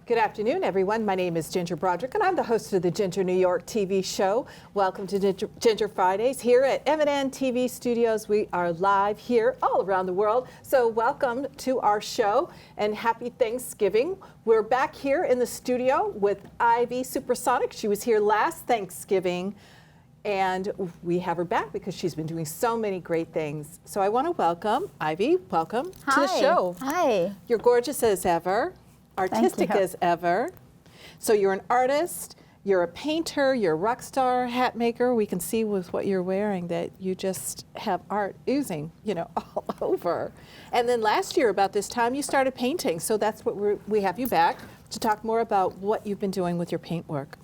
Good afternoon, everyone. My name is Ginger Broderick, and I'm the host of the Ginger New York TV show. Welcome to Ginger Fridays here at M&N TV Studios. We are live here all around the world, so welcome to our show and happy Thanksgiving. We're back here in the studio with Ivy Supersonic. She was here last Thanksgiving, and we have her back because she's been doing so many great things. So I want to welcome Ivy. Welcome to the show. Hi. You're gorgeous as ever. Artistic as ever. So you're an artist, you're a painter, you're a rock star, hat maker. We can see with what you're wearing that you just have art oozing, all over. And then last year about this time you started painting. So that's what we have you back to talk more about what you've been doing with your paint work.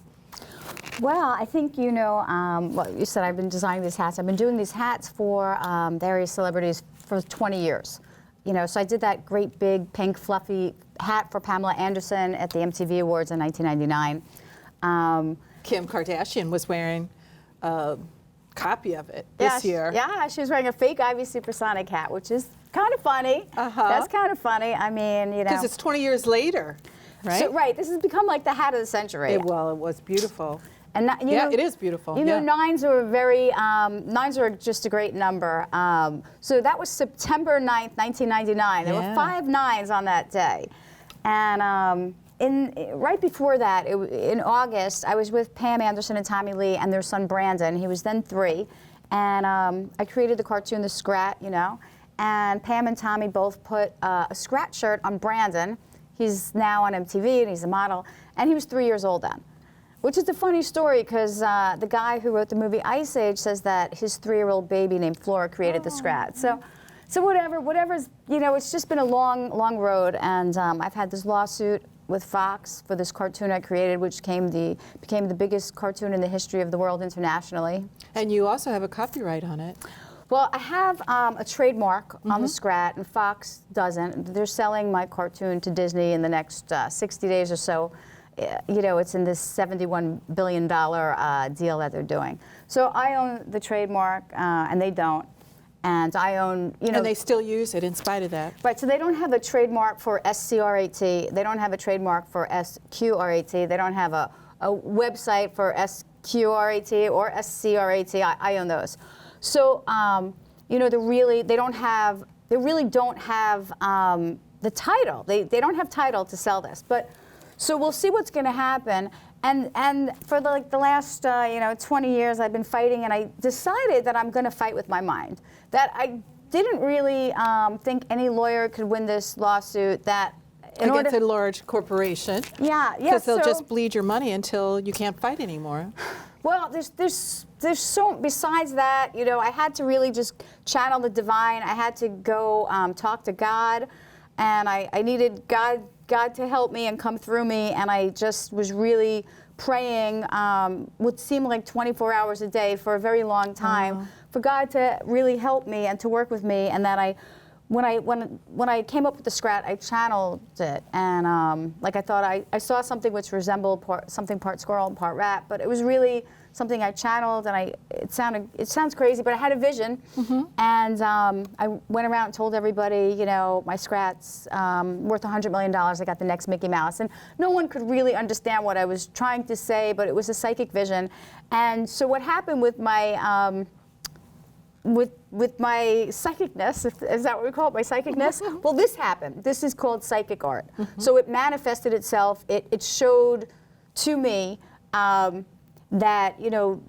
Well, I think what you said. I've been designing these hats. I've been doing these hats for various celebrities for 20 years. So I did that great big pink fluffy hat for Pamela Anderson at the MTV Awards in 1999. Kim Kardashian was wearing a copy of it this year. Yeah, she was wearing a fake Ivy Supersonic hat, which is kind of funny. That's kind of funny. I mean, because it's 20 years later, right? So, right. This has become like the hat of the century. It was beautiful. And it is beautiful. Nines are just a great number. So that was September 9th, 1999. There were 5 nines on that day. And right before that, in August, I was with Pam Anderson and Tommy Lee and their son Brandon. He was then 3. And I created the cartoon, the Scrat, And Pam and Tommy both put a Scrat shirt on Brandon. He's now on MTV and he's a model. And he was 3 years old then. Which is a funny story because the guy who wrote the movie Ice Age says that his 3-year-old baby named Flora created the Scrat. So whatever's, it's just been a long road. And I've had this lawsuit with Fox for this cartoon I created, which became the biggest cartoon in the history of the world internationally. And you also have a copyright on it. Well, I have a trademark on the Scrat, and Fox doesn't. They're selling my cartoon to Disney in the next 60 days or so. It's in this $71 billion deal that they're doing. So I own the trademark, and they don't. And I own, And they still use it in spite of that. Right, so they don't have a trademark for Scrat. They don't have a trademark for Sqrat. They don't have a website for Sqrat or Scrat. I own those. So, they really don't have the title. They don't have title to sell this. So we'll see what's going to happen. And for the last 20 years, I've been fighting, and I decided that I'm going to fight with my mind. That I didn't really think any lawyer could win this lawsuit. That against a large corporation. Yeah. Because they'll just bleed your money until you can't fight anymore. Well, there's so, besides that, I had to really just channel the divine. I had to go talk to God, and I needed God to help me and come through me, and I just was really praying what seemed like 24 hours a day for a very long time for God to really help me and to work with me. And that when I came up with the Scrat, I channeled it, and I thought I saw something which resembled something part squirrel and part rat, but it was really something I channeled, and it sounds crazy, but I had a vision, and I went around and told everybody, my Scrat's worth $100 million. I got the next Mickey Mouse, and no one could really understand what I was trying to say, but it was a psychic vision. And so what happened with my with my psychicness, is that what we call it, my psychicness? Well, this happened. This is called psychic art. So it manifested itself. It showed to me that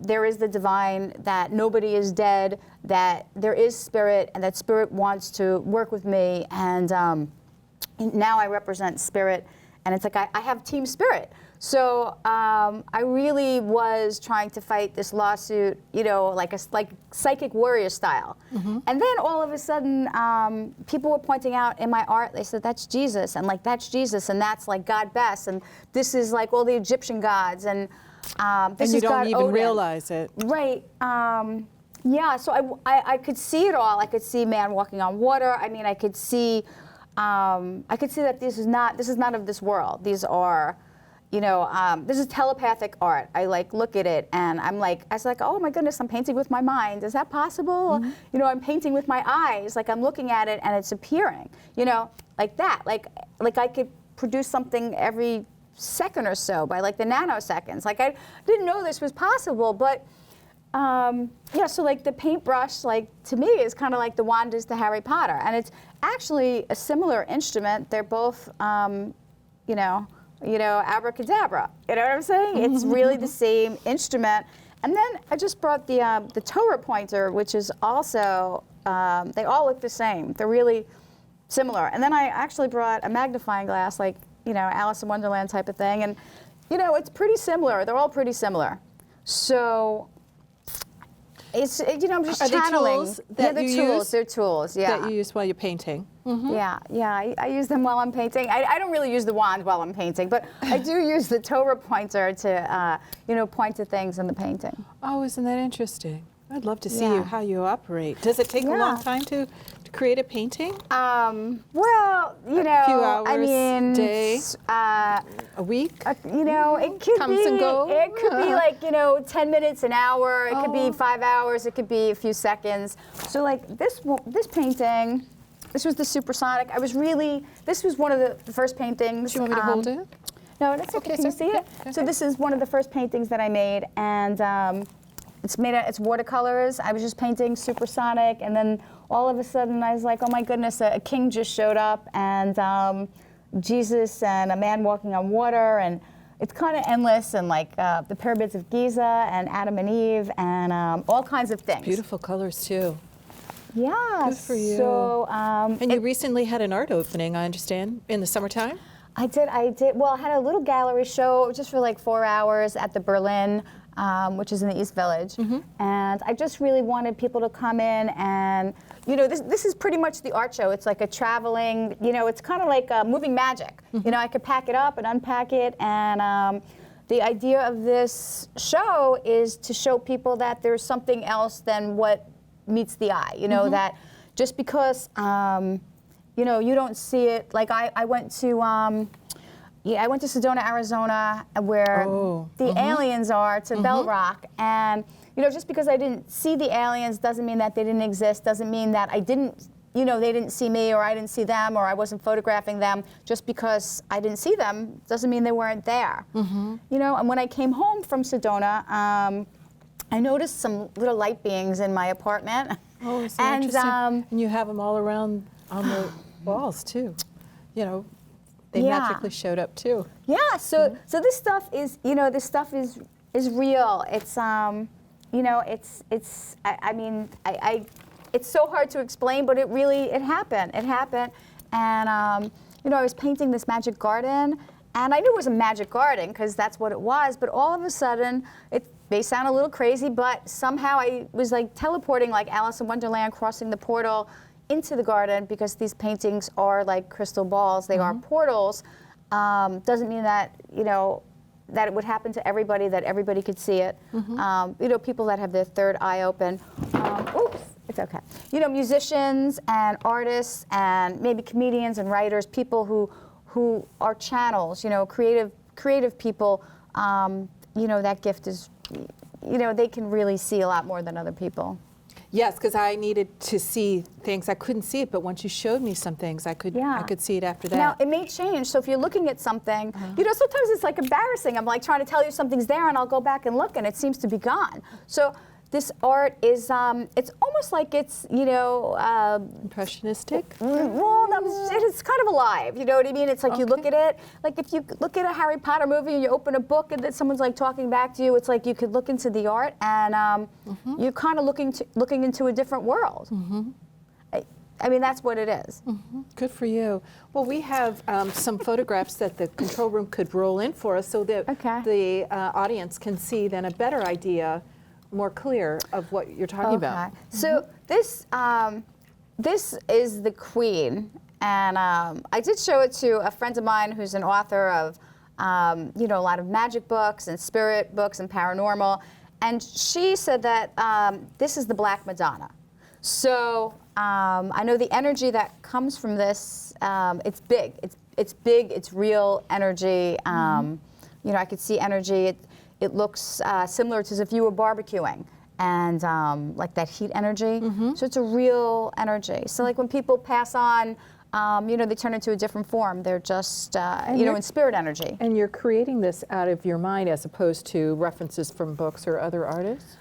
there is the divine, that nobody is dead, that there is spirit, and that spirit wants to work with me. And now I represent spirit, and it's like I have team spirit. So I really was trying to fight this lawsuit, like psychic warrior style. And then all of a sudden, people were pointing out in my art, they said, that's Jesus, and that's Jesus, and that's like God best, and this is like all the Egyptian gods, and this and you is don't God even Odin. realize it. Right. Yeah, so I could see it all. I could see man walking on water. I mean, I could see that this is not of this world. These are, this is telepathic art. I look at it, and I was like, oh my goodness, I'm painting with my mind. Is that possible? I'm painting with my eyes. I'm looking at it and it's appearing. Like that. Like I could produce something every second or so, by like the nanoseconds. Like I didn't know this was possible, but yeah, so like the paintbrush, like to me, is kind of like the wand is to Harry Potter, and it's actually a similar instrument. They're both, you know, abracadabra. You know what I'm saying? It's really the same instrument. And then I just brought the Torah pointer, which is also, they all look the same. They're really similar. And then I actually brought a magnifying glass, like, you know, Alice in Wonderland type of thing. And, you know, it's pretty similar. They're all pretty similar. So it's, you know, I'm just channeling. Tools that they're you tools. use? They're tools, yeah. That you use while you're painting. Yeah, I use them while I'm painting. I don't really use the wand while I'm painting, but I do use the Torah pointer to, you know, point to things in the painting. Oh, isn't that interesting? I'd love to see you how you operate. Does it take a long time to create a painting? Well, you know, a few hours, I mean, day, a week. You know, it could Comes be. and go? It could be like, you know, 10 minutes, an hour. It could be 5 hours. It could be a few seconds. So like this painting. This was the Supersonic. This was one of the first paintings. Do you want me to hold it? No, that's okay. Can you see it? Okay. So this is one of the first paintings that I made, and it's watercolors. I was just painting Supersonic, and then all of a sudden I was like, oh my goodness, a king just showed up, and Jesus and a man walking on water, and it's kind of endless, and like the pyramids of Giza and Adam and Eve, and all kinds of things. Beautiful colors too. Yeah. Good for you. So, and you recently had an art opening, I understand, in the summertime? I did. Well, I had a little gallery show just for like 4 hours at the Berlin, which is in the East Village. And I just really wanted people to come in and, you know, this is pretty much the art show. It's like a traveling, you know, it's kind of like moving magic. You know, I could pack it up and unpack it. And the idea of this show is to show people that there's something else than what meets the eye, you know, that just because, you know, you don't see it, like I went to Sedona, Arizona, where the aliens are, to Bell Rock, and, you know, just because I didn't see the aliens doesn't mean that they didn't exist, doesn't mean that I didn't, you know, they didn't see me, or I didn't see them, or I wasn't photographing them. Just because I didn't see them doesn't mean they weren't there. You know, and when I came home from Sedona, I noticed some little light beings in my apartment. Oh, so interesting. And you have them all around on the walls too. You know, they magically showed up too. Yeah. So this stuff is, you know, this stuff is real. It's you know, I mean, it's so hard to explain, but it happened. It happened, and you know, I was painting this magic garden, and I knew it was a magic garden because that's what it was. But all of a sudden, it may sound a little crazy, but somehow I was like teleporting like Alice in Wonderland, crossing the portal into the garden, because these paintings are like crystal balls. They are portals. Doesn't mean that, you know, that it would happen to everybody, that everybody could see it. You know, people that have their third eye open. Oops, it's okay. You know, musicians and artists and maybe comedians and writers, people who are channels, you know, creative people, you know, that gift is, you know, they can really see a lot more than other people. Yes, because I needed to see things. I couldn't see it, but once you showed me some things, I could see it after that. Now, it may change. So if you're looking at something, you know, sometimes it's like embarrassing. I'm like trying to tell you something's there, and I'll go back and look, and it seems to be gone. So this art is, it's almost like it's, you know... impressionistic? Well, it's kind of alive, you know what I mean? It's like you look at it, like if you look at a Harry Potter movie and you open a book and then someone's like talking back to you, it's like you could look into the art and you're kind of looking into a different world. I mean, that's what it is. Good for you. Well, we have some photographs that the control room could roll in for us so that the audience can see then a better idea, more clear, of what you're talking about. So this is the Queen, and I did show it to a friend of mine who's an author of you know, a lot of magic books and spirit books and paranormal, and she said that this is the Black Madonna. So I know the energy that comes from this, it's big. It's big. It's real energy. You know, I could see energy. It looks similar to as if you were barbecuing, and like that heat energy. So it's a real energy. So like when people pass on you know, they turn into a different form. They're just, you know, in spirit energy. And you're creating this out of your mind as opposed to references from books or other artists?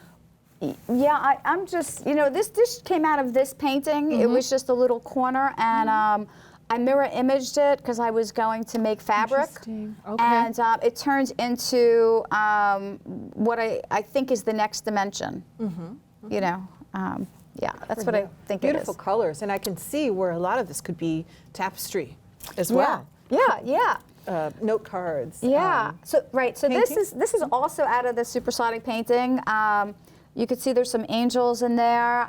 Yeah, I'm just, you know, this came out of this painting. It was just a little corner, and I mirror imaged it because I was going to make fabric. Interesting. Okay. And it turns into what I think is the next dimension. You know, yeah, that's what I think it is. Beautiful colors, and I can see where a lot of this could be tapestry as well. Yeah. Note cards. Yeah. So painting? this is also out of the Supersonic painting. You can see there's some angels in there.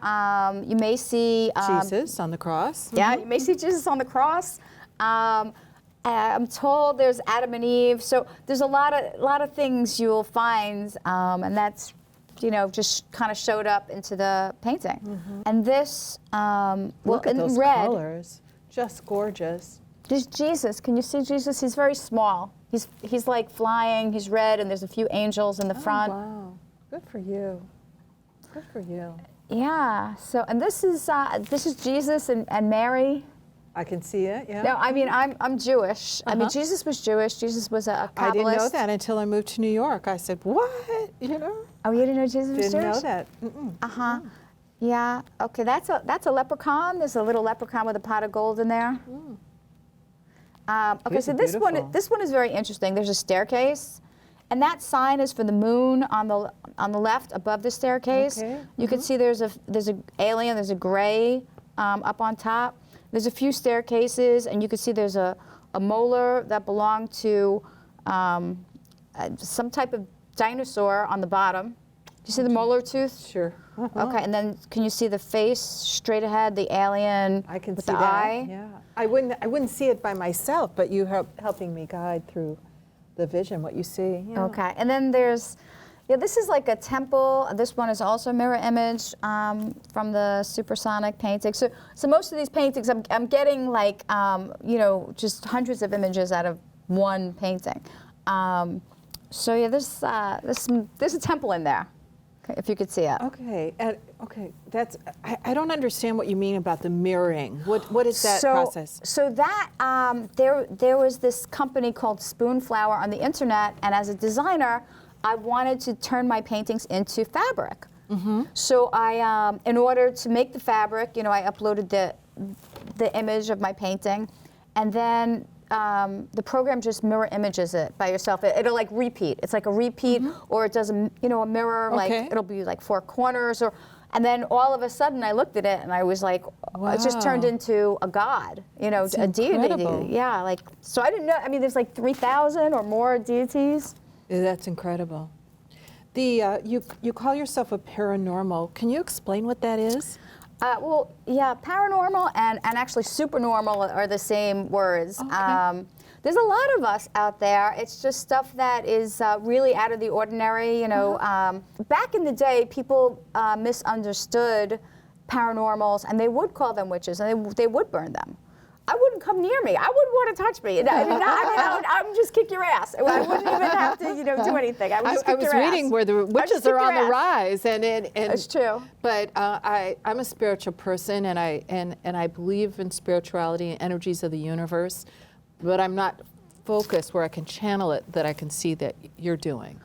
You may see Jesus on the cross. Yeah, you may see Jesus on the cross. I'm told there's Adam and Eve. So there's a lot of things you'll find, and that's, you know, just kind of showed up into the painting. And this, well, Look at in those red, colors, just gorgeous. there's Jesus. Can you see Jesus? He's very small. He's like flying. He's red, and there's a few angels in the front. Wow, good for you. Good for you. Yeah. So, and this is Jesus and Mary. I can see it. Yeah. No, I mean I'm Jewish. I mean Jesus was Jewish. Jesus was a Kabbalist. I didn't know that until I moved to New York. I said, "What?" You know. Oh, you didn't know Jesus was Jewish? Didn't know that. Yeah. Okay. That's a leprechaun. There's a little leprechaun with a pot of gold in there. Okay. These So are this beautiful. one is very interesting. There's a staircase, and that sign is for the moon on the left above the staircase. Okay. You can see there's a alien. There's a gray up on top. There's a few staircases, and you can see there's a molar that belonged to some type of dinosaur on the bottom. Do you see the molar tooth? Sure. Okay, and then can you see the face straight ahead, the alien I can with see the that. eye? Yeah. I wouldn't see it by myself, but you helping me guide through the vision, what you see. Yeah. Okay, and then there's, yeah, this is like a temple. This one is also a mirror image from the Supersonic painting. So most of these paintings, I'm getting like, you know, just hundreds of images out of one painting. So yeah, there's a temple in there, if you could see it. Okay. Okay. That's. I don't understand what you mean about the mirroring. What is that process? So that there was this company called Spoonflower on the internet, and as a designer, I wanted to turn my paintings into fabric. So I, in order to make the fabric, you know, I uploaded the image of my painting, and then the program just mirror images it by yourself. It'll like repeat. It's like a repeat, or it does a mirror. Like it'll be like four corners, and then all of a sudden I looked at it and I was like, it just turned into a god, you know, That's a deity. incredible. Yeah, like, so I didn't know. I mean, there's like 3,000 or more deities. That's incredible. You call yourself a paranormal. Can you explain what that is? Well, yeah, paranormal and actually supernormal are the same words. Okay. There's a lot of us out there. It's just stuff that is really out of the ordinary. You know, back in the day, people misunderstood paranormals, and they would call them witches, and they would burn them. I wouldn't come near me. I wouldn't want to touch me. I would just kick your ass. I wouldn't even have to, you know, do anything. I would just kick your ass. I was reading where the witches are on the rise, and it's true. But I'm a spiritual person, and I believe in spirituality and energies of the universe, but I'm not focused where I can channel it that I can see that you're doing.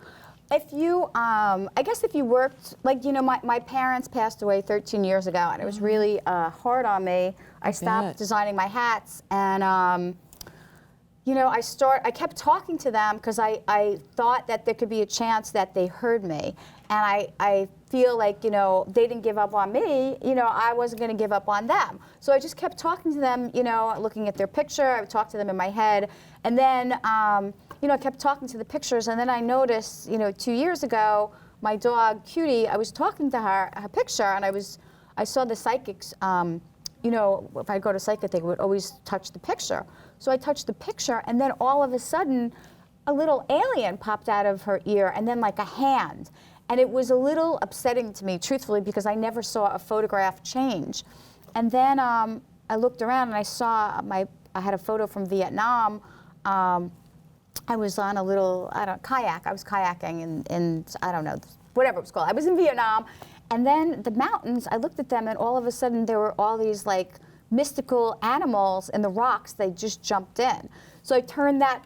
If you, I guess if you worked, like, you know, my parents passed away 13 years ago, and it was really hard on me. I stopped designing my hats, and, you know, I kept talking to them because I thought that there could be a chance that they heard me. And I feel like, you know, they didn't give up on me, you know, I wasn't going to give up on them. So I just kept talking to them, you know, looking at their picture. I would talk to them in my head. And then, you know, I kept talking to the pictures, and then I noticed, you know, 2 years ago, my dog, Cutie, I was talking to her picture, and I saw the psychics, you know, if I go to psychic, they would always touch the picture. So I touched the picture, and then all of a sudden, a little alien popped out of her ear, and then like a hand. And it was a little upsetting to me, truthfully, because I never saw a photograph change. And then I looked around, and I saw I had a photo from Vietnam. I was on a little, kayak. I was kayaking in I don't know, whatever it was called. I was in Vietnam. And then the mountains, I looked at them, and all of a sudden there were all these like mystical animals in the rocks. They just jumped in. So I turned that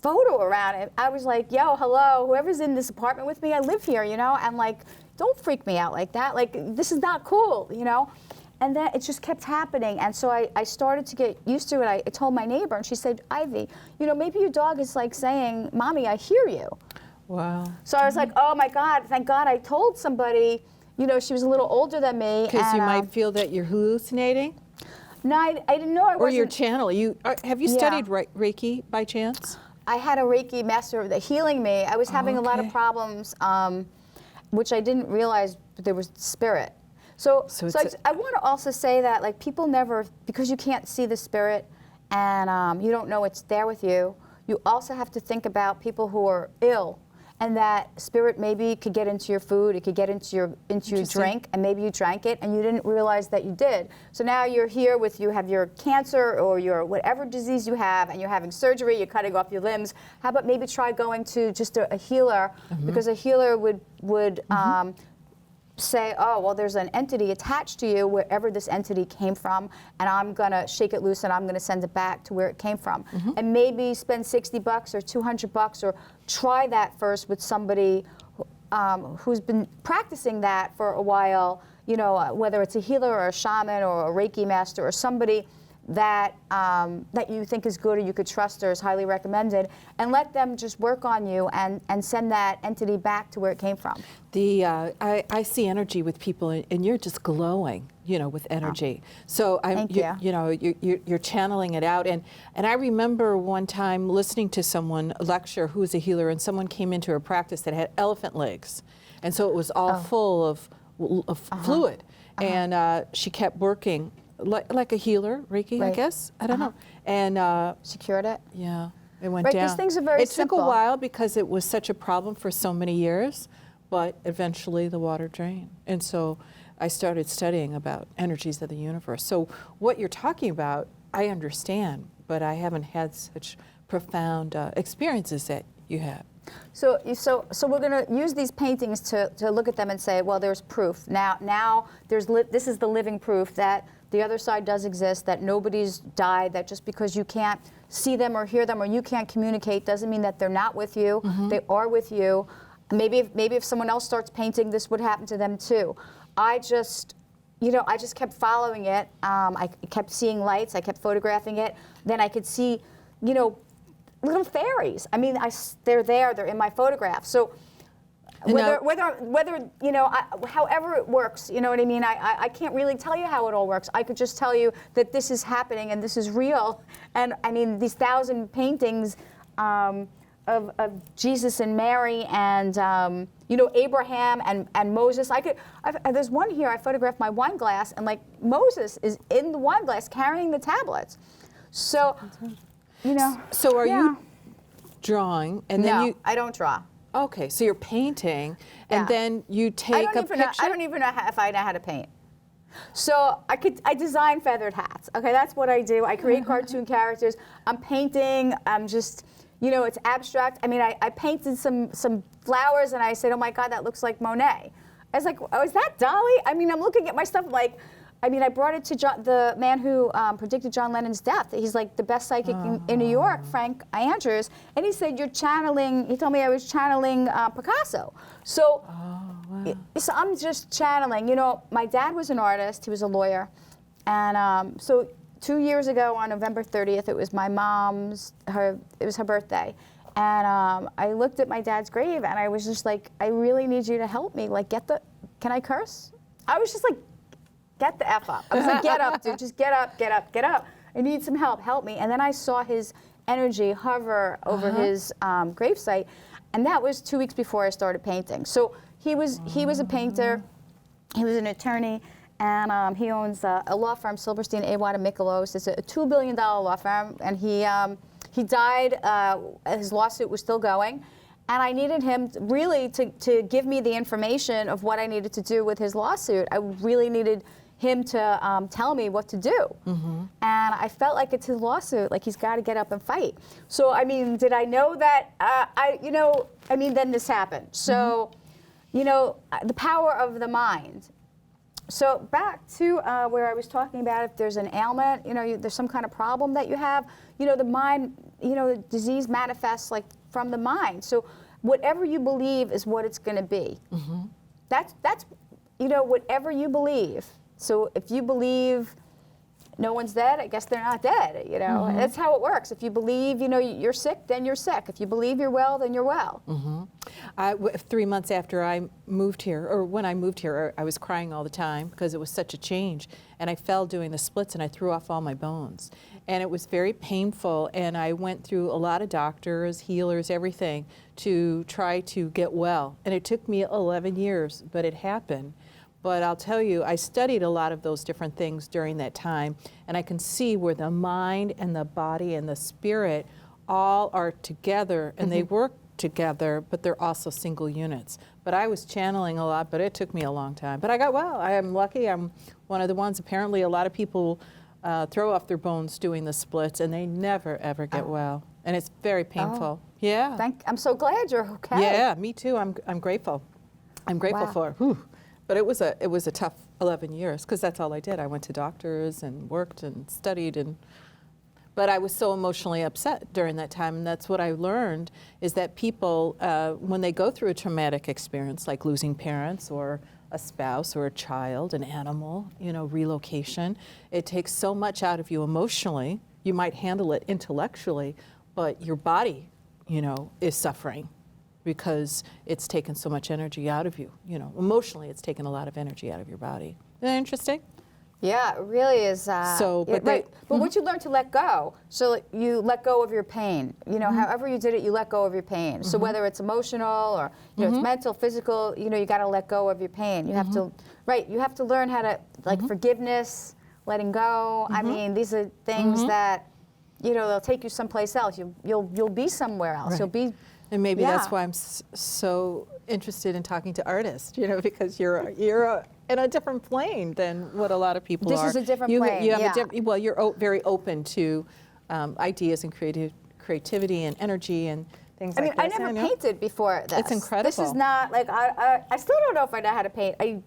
photo around, and I was like, yo, hello, whoever's in this apartment with me, I live here, you know, and like, don't freak me out like that. Like, this is not cool, you know? And then it just kept happening. And so I started to get used to it. I told my neighbor, and she said, Ivy, you know, maybe your dog is like saying, Mommy, I hear you. Wow. So I was like, oh my God, thank God I told somebody, you know, she was a little older than me. Because you might feel that you're hallucinating? No, I didn't know I wasn't. Or your channel. Have you studied Reiki by chance? I had a Reiki master that healing me. I was having a lot of problems, which I didn't realize there was spirit. So I want to also say that, like, people never, because you can't see the spirit and you don't know it's there with you, you also have to think about people who are ill, and that spirit maybe could get into your food, it could get into your drink, and maybe you drank it and you didn't realize that you did. So now you're here with, you have your cancer or your whatever disease you have, and you're having surgery, you're cutting off your limbs. How about maybe try going to just a healer, because a healer would say, oh, well, there's an entity attached to you, wherever this entity came from, and I'm gonna shake it loose and I'm gonna send it back to where it came from. And maybe spend $60 or $200, or try that first with somebody who's been practicing that for a while, you know, whether it's a healer or a shaman or a Reiki master or somebody that that you think is good or you could trust or is highly recommended, and let them just work on you and send that entity back to where it came from. I see energy with people, and you're just glowing, you know, with energy. So you know, you're channeling it out. And I remember one time listening to someone lecture who was a healer, and someone came into her practice that had elephant legs, and so it was all full of fluid, and she kept working. Like a healer, Reiki, I guess. I don't know. And she cured it? Yeah, it went down. These things are very simple. It took a while because it was such a problem for so many years, but eventually the water drained. And so I started studying about energies of the universe. So what you're talking about, I understand, but I haven't had such profound experiences that you have. So we're going to use these paintings to look at them and say, well, there's proof. Now this is the living proof that the other side does exist, that nobody's died, that just because you can't see them or hear them or you can't communicate doesn't mean that they're not with you. They are with you. Maybe if someone else starts painting, this would happen to them too. I just kept following it. I kept seeing lights. I kept photographing it. Then I could see, you know, little fairies. I mean, they're there. They're in my photograph. So whether you know, however it works, you know what I mean. I can't really tell you how it all works. I could just tell you that this is happening and this is real. And I mean, these 1,000 paintings of Jesus and Mary and you know, Abraham and Moses. There's one here. I photographed my wine glass, and like Moses is in the wine glass carrying the tablets. So, you know. So are you drawing, and then No, I don't draw. Okay, so you're painting, and then you take a picture? I don't even know if I know how to paint. So I design feathered hats. Okay, that's what I do. I create cartoon characters. I'm painting. I'm just, you know, it's abstract. I mean, I painted some flowers, and I said, oh my God, that looks like Monet. I was like, oh, is that Dali? I mean, I'm looking at my stuff like, I mean, I brought it to the man who predicted John Lennon's death. He's like the best psychic in New York, Frank Andrews. And he said, you're channeling, he told me I was channeling Picasso. So, so I'm just channeling. You know, my dad was an artist. He was a lawyer. And so 2 years ago on November 30th, it was my mom's, it was her birthday. And I looked at my dad's grave, and I was just like, I really need you to help me. Like, can I curse? I was just like, get the F up. I was like, get up, dude. Just get up, get up, get up. I need some help. Help me. And then I saw his energy hover over his gravesite. And that was 2 weeks before I started painting. So he was a painter. He was an attorney. And he owns a law firm, Silverstein, Awad, and Mikolos. It's a $2 billion law firm. And he died. His lawsuit was still going. And I needed him really to give me the information of what I needed to do with his lawsuit. I really needed him to tell me what to do. And I felt like it's his lawsuit, like he's got to get up and fight. So, I mean, did I know that? Then this happened. So, you know, the power of the mind. So back to where I was talking about if there's an ailment, there's some kind of problem that you have, the mind, the disease manifests like from the mind. So whatever you believe is what it's going to be. Mm-hmm. That's whatever you believe. So if you believe no one's dead, I guess they're not dead, Mm-hmm. That's how it works. If you believe, you're sick, then you're sick. If you believe you're well, then you're well. Mm-hmm. 3 months after I moved here, or when I moved here, I was crying all the time because it was such a change. And I fell doing the splits and I threw off all my bones. And it was very painful, and I went through a lot of doctors, healers, everything to try to get well. And it took me 11 years, but it happened. But I'll tell you, I studied a lot of those different things during that time, and I can see where the mind and the body and the spirit all are together, and they work together, but they're also single units. But I was channeling a lot, but it took me a long time. But I got well. I am lucky. I'm one of the ones. Apparently, a lot of people throw off their bones doing the splits, and they never, ever get well. And it's very painful. Yeah. I'm so glad you're okay. Yeah, me too. I'm grateful. I'm grateful for it. Whew. But it was a tough 11 years because that's all I did. I went to doctors and worked and studied, but I was so emotionally upset during that time. And that's what I learned is that people, when they go through a traumatic experience like losing parents or a spouse or a child, an animal, relocation, it takes so much out of you emotionally. You might handle it intellectually, but your body, is suffering, because it's taken so much energy out of you. Emotionally, it's taken a lot of energy out of your body. Isn't that interesting? Yeah, it really is. But right. But once you learn to let go, so you let go of your pain. However you did it, you let go of your pain. So whether it's emotional or it's mental, physical, you got to let go of your pain. You have to, you have to learn how to forgiveness, letting go. I mean, these are things that, they'll take you someplace else. You'll be somewhere else. Right. You'll be. And maybe that's why I'm so interested in talking to artists, because you're in a different plane than what a lot of people are. This is a different plane. You have you're very open to ideas and creativity and energy and things like this. I never painted before this. It's incredible. This is not like, I still don't know if I know how to paint. I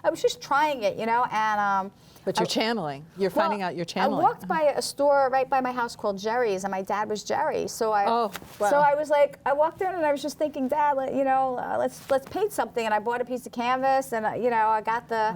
was just trying it, and. But you're channeling. You're finding out you're channeling. I walked by a store right by my house called Jerry's, and my dad was Jerry. So I was like, I walked in and I was just thinking, Dad, let's paint something. And I bought a piece of canvas, and I got the,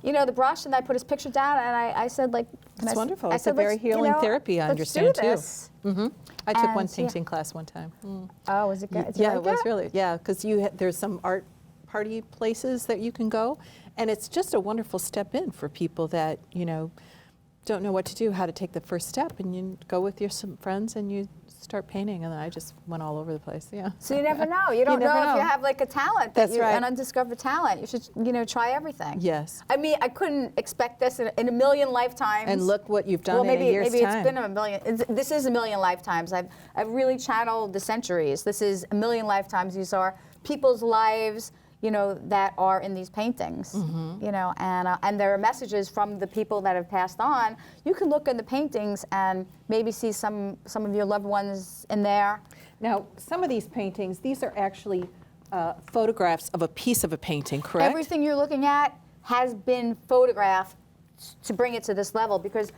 the brush, and I put his picture down, and I said, like, it's wonderful. It's a very healing therapy, I understand too. This. Mm-hmm. I took one painting class one time. Mm. Oh, was it good? Yeah, it was really. Yeah, because there's some art party places that you can go. And it's just a wonderful step in for people that, don't know what to do, how to take the first step. And you go with some friends and you start painting. And then I just went all over the place, yeah. So you never know. You don't know if you have like a talent. That's right. An undiscovered talent. You should, try everything. Yes. I mean, I couldn't expect this in a million lifetimes. And look what you've done in a year's time. Maybe it's been a million. This is a million lifetimes. I've really channeled the centuries. This is a million lifetimes. These are people's lives, that are in these paintings, and there are messages from the people that have passed on. You can look in the paintings and maybe see some of your loved ones in there. Now, some of these paintings, these are actually photographs of a piece of a painting, correct? Everything you're looking at has been photographed to bring it to this level, because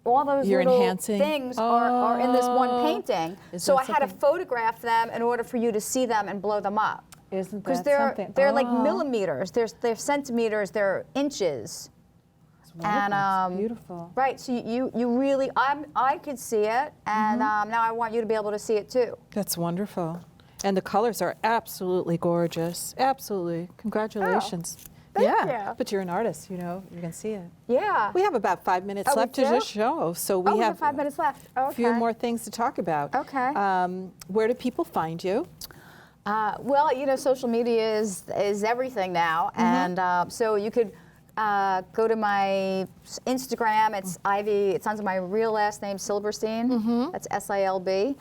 all those little things are in this one painting. So I had to photograph them in order for you to see them and blow them up. Isn't that something? They're like millimeters, they're centimeters, they're inches. It's wonderful. It's beautiful. Right, so you really, I could see it, and now I want you to be able to see it too. That's wonderful. And the colors are absolutely gorgeous. Absolutely. Congratulations. Oh, thank you. But you're an artist, you can see it. Yeah. We have about 5 minutes left to the show, so we have 5 minutes left. a few more things to talk about. Okay. Where do people find you? Well, social media is everything now, and so you could go to my Instagram. It's Ivy. It's under my real last name, Silberstein. That's S-I-L-B.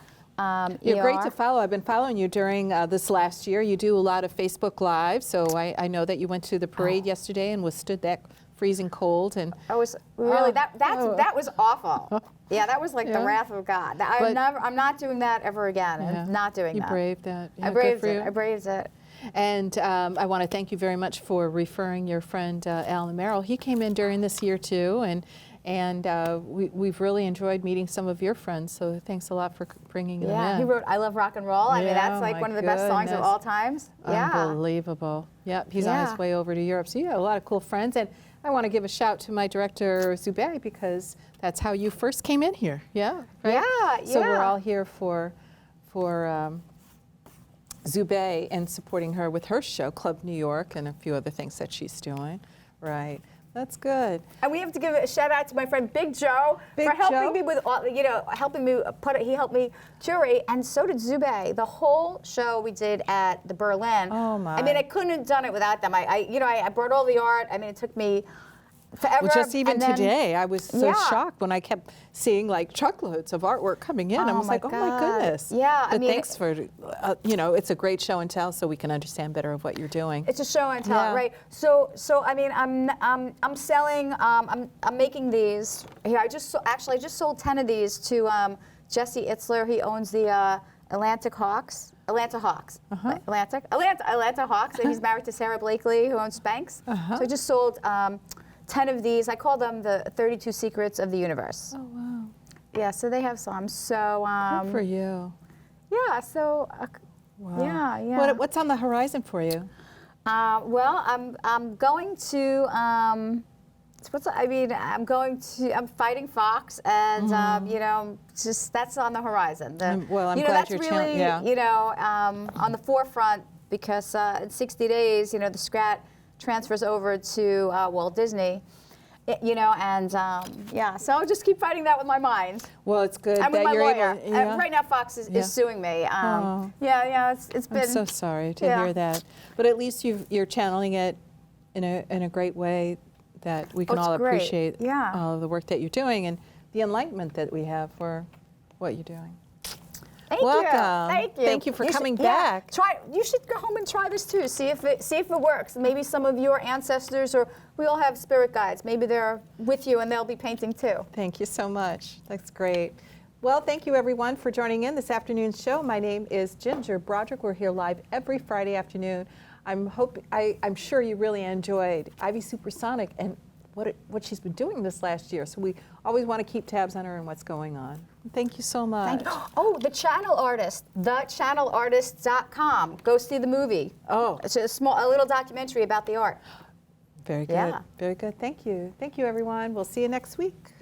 You're great to follow. I've been following you during this last year. You do a lot of Facebook Live, so I know that you went to the parade yesterday and withstood that freezing cold. And I was really that was awful. Yeah, that was like the wrath of God. I'm not doing that ever again. I'm not doing that. You braved that. Yeah, I braved it. I braved it. And I want to thank you very much for referring your friend Alan Merrill. He came in during this year too, and we've really enjoyed meeting some of your friends. So thanks a lot for bringing them in. Yeah, he wrote "I Love Rock and Roll." I mean, that's like one of the best songs of all times. Yeah, unbelievable. Yep, he's on his way over to Europe. So you have a lot of cool friends, and I want to give a shout to my director Zubay, because that's how you first came in here. Yeah, right? Yeah, So we're all here for Zubay and supporting her with her show, Club New York, and a few other things that she's doing. Right. That's good. And we have to give a shout out to my friend Big Joe for helping me with, helping me he helped me curate, and so did Zubay. The whole show we did at the Berlin. Oh my! I mean, I couldn't have done it without them. I brought all the art. I mean, it took me forever. Well, just even today, I was so shocked when I kept seeing like truckloads of artwork coming in. I was like, oh my goodness. Yeah, but thanks for, it's a great show and tell, so we can understand better of what you're doing. It's a show and tell, right? So I mean, I'm selling, I'm making these here. I just sold 10 of these to Jesse Itzler. He owns the Atlanta Hawks, Atlanta Hawks, and he's married to Sarah Blakely, who owns Spanx. So I just sold 10 of these. I call them the 32 Secrets of the Universe. Oh, wow. Yeah, so they have some. So good for you. Yeah, so wow. Yeah. What's on the horizon for you? Well, I'm going to I'm fighting Fox, and just that's on the horizon. I'm glad that's you're really on the forefront, because in 60 days, the Scrat transfers over to Walt Disney, and so I'll just keep fighting that with my mind. Well, it's good and that with my you're lawyer. able. Yeah. Right now, Fox is suing me. It's been. I'm so sorry to hear that, but at least you're channeling it in a great way that we can all appreciate all of the work that you're doing and the enlightenment that we have for what you're doing. Welcome. Thank you. Thank you for coming back. You should go home and try this too. See if it works. Maybe some of your ancestors, or we all have spirit guides. Maybe they're with you and they'll be painting too. Thank you so much. That's great. Well, thank you everyone for joining in this afternoon's show. My name is Ginger Broderick. We're here live every Friday afternoon. I'm sure you really enjoyed Ivy Supersonic and what she's been doing this last year. So we always want to keep tabs on her and what's going on. Thank you so much. Oh, The Channel Artist, thechannelartist.com. Go see the movie. Oh. It's a little documentary about the art. Very good. Very good. Thank you. Thank you, everyone. We'll see you next week.